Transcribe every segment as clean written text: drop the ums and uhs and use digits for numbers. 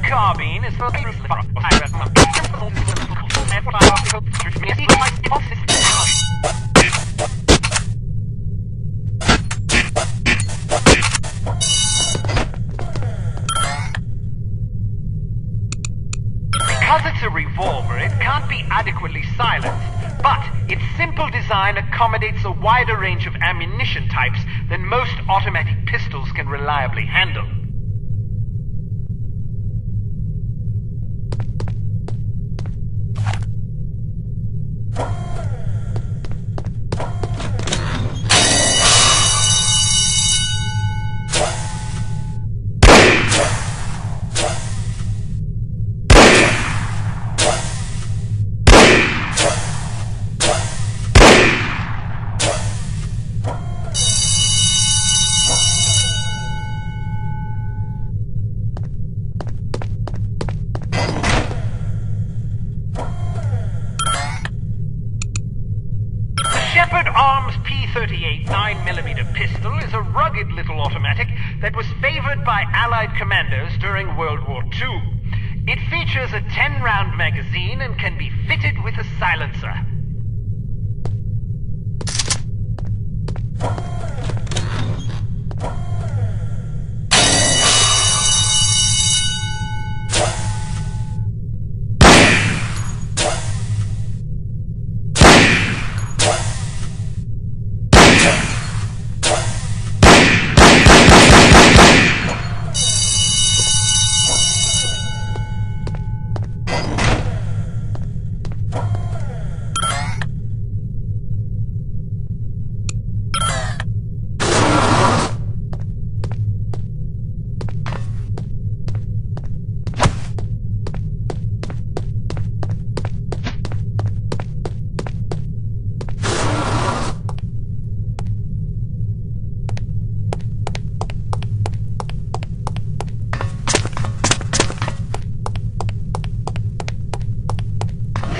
carbine is for Because it's a revolver, it can't be adequately silenced, but its simple design accommodates a wider range of ammunition types than most automatic pistols can reliably handle. H.A.R.M's P-38 9mm pistol is a rugged little automatic that was favored by Allied commanders during World War II. It features a 10-round magazine and can be fitted with a silencer.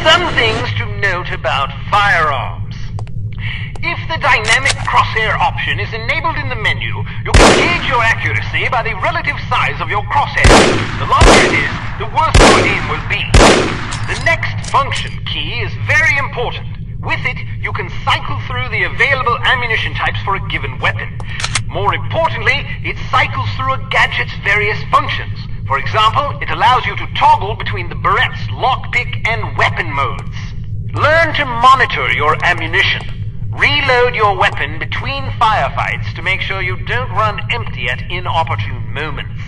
Some things to note about firearms. If the dynamic crosshair option is enabled in the menu, you can gauge your accuracy by the relative size of your crosshair. The larger it is, the worse your aim will be. The next function key is very important. With it, you can cycle through the available ammunition types for a given weapon. More importantly, it cycles through a gadget's various functions. For example, it allows you to toggle between the Berette's lockpick and weapon modes. Learn to monitor your ammunition. Reload your weapon between firefights to make sure you don't run empty at inopportune moments.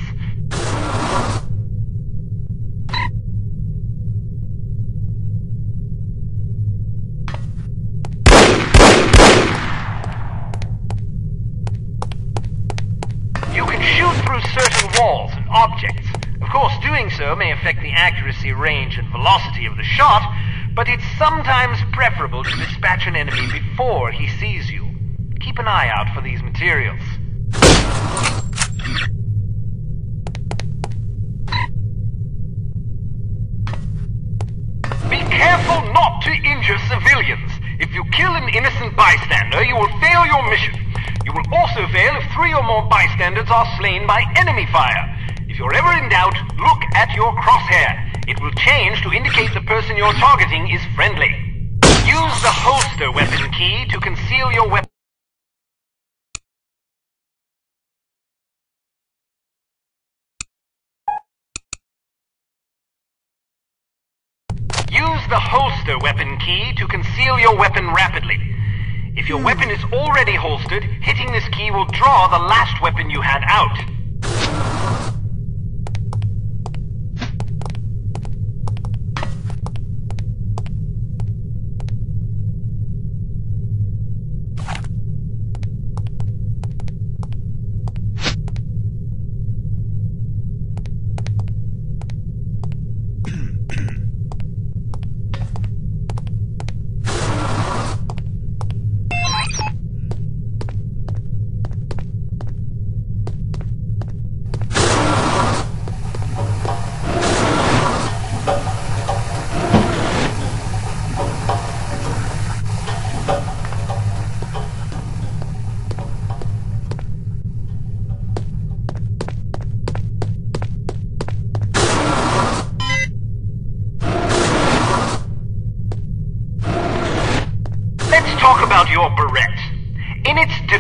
You can shoot through certain walls and objects. Of course, doing so may affect the accuracy, range, and velocity of the shot, but it's sometimes preferable to dispatch an enemy before he sees you. Keep an eye out for these materials. Be careful not to injure civilians. If you kill an innocent bystander, you will fail your mission. You will also fail if 3 or more bystanders are slain by enemy fire. If you're ever in doubt, look at your crosshair. It will change to indicate the person you're targeting is friendly. Use the holster weapon key to conceal your weapon. Use the holster weapon key to conceal your weapon rapidly. If your weapon is already holstered, hitting this key will draw the last weapon you had out.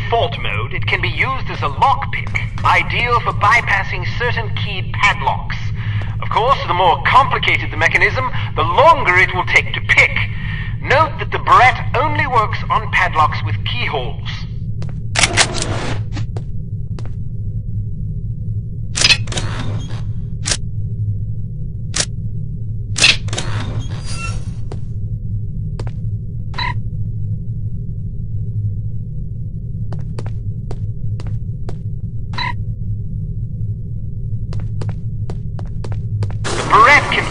default mode, it can be used as a lockpick, ideal for bypassing certain keyed padlocks. Of course, the more complicated the mechanism, the longer it will take to pick. Note that the barrette only works on padlocks with keyholes.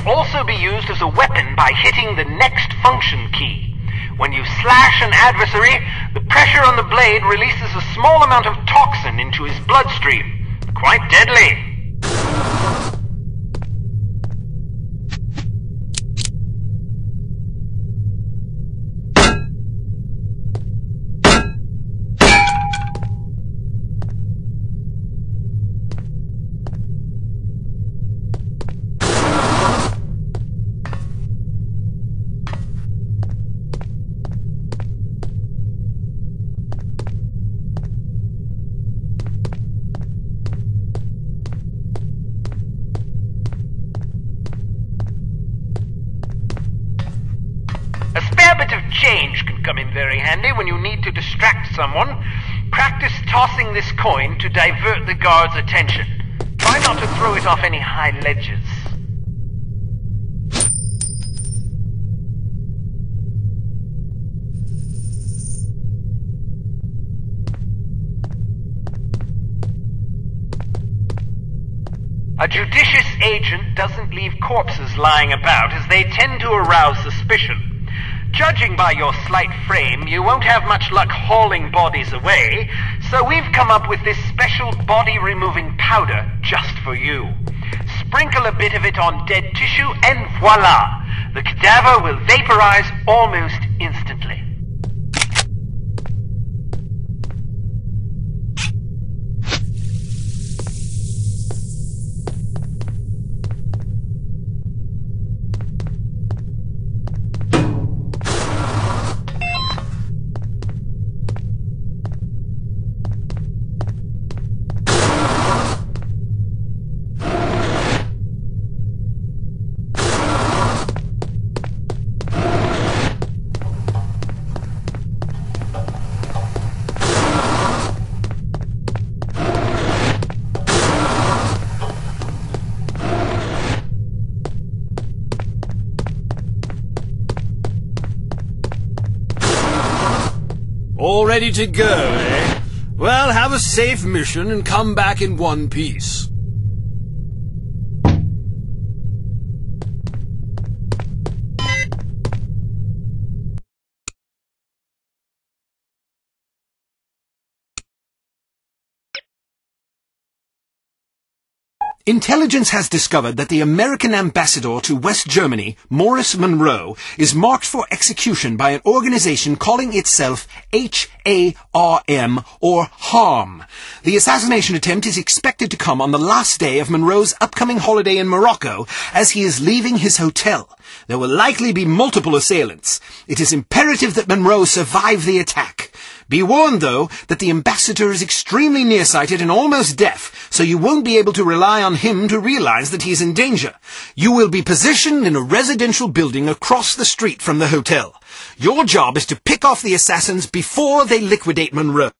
Also be used as a weapon by hitting the next function key. When you slash an adversary, the pressure on the blade releases a small amount of toxin into his bloodstream. Quite deadly. A spare bit of change can come in very handy when you need to distract someone. Practice tossing this coin to divert the guard's attention. Try not to throw it off any high ledges. A judicious agent doesn't leave corpses lying about, as they tend to arouse suspicion. Judging by your slight frame, you won't have much luck hauling bodies away, so we've come up with this special body-removing powder just for you. Sprinkle a bit of it on dead tissue, and voila! The cadaver will vaporize almost instantly. All ready to go, eh? Well, have a safe mission and come back in one piece. Intelligence has discovered that the American ambassador to West Germany, Morris Monroe, is marked for execution by an organization calling itself H.A.R.M. or H.A.R.M. The assassination attempt is expected to come on the last day of Monroe's upcoming holiday in Morocco as he is leaving his hotel. There will likely be multiple assailants. It is imperative that Monroe survive the attack. Be warned, though, that the ambassador is extremely nearsighted and almost deaf, so you won't be able to rely on him to realize that he is in danger. You will be positioned in a residential building across the street from the hotel. Your job is to pick off the assassins before they liquidate Monroe.